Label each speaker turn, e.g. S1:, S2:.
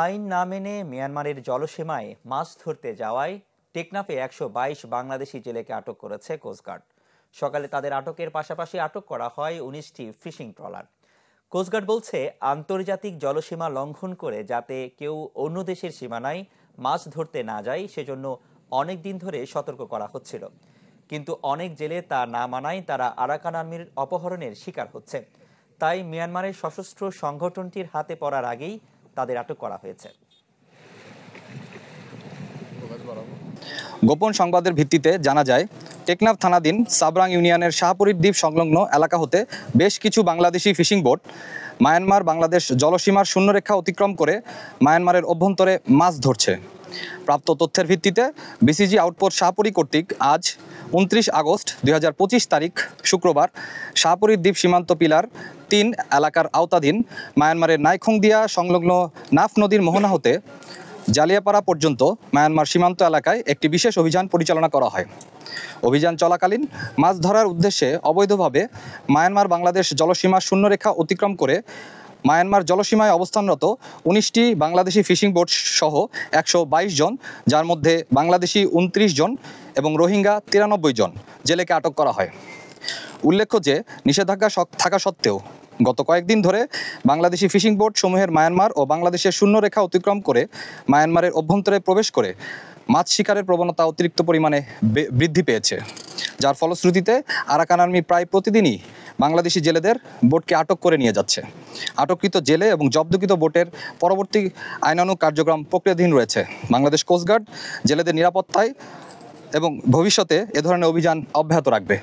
S1: আইন না মেনে মিয়ানমারের জলসীমায় মাছ ধরতে যাওয়ায় টেকনাফে ১২২ বাংলাদেশি জেলেকে আটক করেছে কোস্টগার্ড। সকালে তাদের আটকের পাশাপাশি আটক করা হয় ১৯টি ফিশিং ট্রলার। কোস্টগার্ড বলছে, আন্তর্জাতিক জলসীমা লঙ্ঘন করে যাতে কেউ অন্য দেশের সীমানায় মাছ ধরতে না যায় সেজন্য অনেক দিন ধরে সতর্ক করা হচ্ছিল, কিন্তু অনেক জেলে তা না মানায় তারা আরাকান আর্মির অপহরণের শিকার হচ্ছে। তাই মিয়ানমারের সশস্ত্র সংগঠনটির হাতে পড়ার আগেই তাদের আটক করা হয়েছে।
S2: গোপন সংবাদের ভিত্তিতে জানা যায়, টেকনাফ থানাধীন সাবরাং ইউনিয়নের শাহপুরীর দ্বীপ সংলগ্ন এলাকা হতে বেশ কিছু Bangladeshi fishing boat Myanmar Bangladesh জলসীমার শূন্যরেখা অতিক্রম করে মায়ানমারের অভ্যন্তরে মাছ ধরছে। প্রাপ্ত তথ্যের ভিত্তিতে বিসিজি আউটপোস্ট শাহপুরী কর্তৃক আজ ২৯ আগস্ট ২০২৫ তারিখ শুক্রবার শাহপুরীর দ্বীপ সীমান্ত পিলার ৩ এলাকার আওতাধীন মায়ানমারের নাইখংদিয়া সংলগ্ন নাফ নদীর মোহনা হতে জালিয়াপাড়া পর্যন্ত মায়ানমার সীমান্ত এলাকায় একটি বিশেষ অভিযান পরিচালনা করা হয়। অভিযান চলাকালীন মাছ ধরার উদ্দেশ্যে অবৈধভাবে মায়ানমার বাংলাদেশ জলসীমার শূন্যরেখা অতিক্রম করে মায়ানমার জলসীমায় অবস্থানরত ১৯টি বাংলাদেশি ফিশিং বোট সহ ১২২ জন, যার মধ্যে বাংলাদেশি ২৯ জন এবং রোহিঙ্গা ৯৩ জন জেলেকে আটক করা হয়। উল্লেখ্য যে, নিষেধাজ্ঞা থাকা সত্ত্বেও গত কয়েকদিন ধরে বাংলাদেশি ফিশিং বোট সমূহের মায়ানমার ও বাংলাদেশের শূন্যরেখা অতিক্রম করে মায়ানমারের অভ্যন্তরে প্রবেশ করে মাছ শিকারের প্রবণতা অতিরিক্ত পরিমাণে বৃদ্ধি পেয়েছে, যার ফলশ্রুতিতে আরাকান আর্মি প্রায় প্রতিদিনই বাংলাদেশি জেলেদের বোটকে আটক করে নিয়ে যাচ্ছে। আটককৃত জেলে এবং জব্দকৃত বোটের পরবর্তী আইনানুগ কার্যক্রম প্রক্রিয়াধীন রয়েছে। বাংলাদেশ কোস্টগার্ড জেলেদের নিরাপত্তায় এবং ভবিষ্যতে এ ধরনের অভিযান অব্যাহত রাখবে।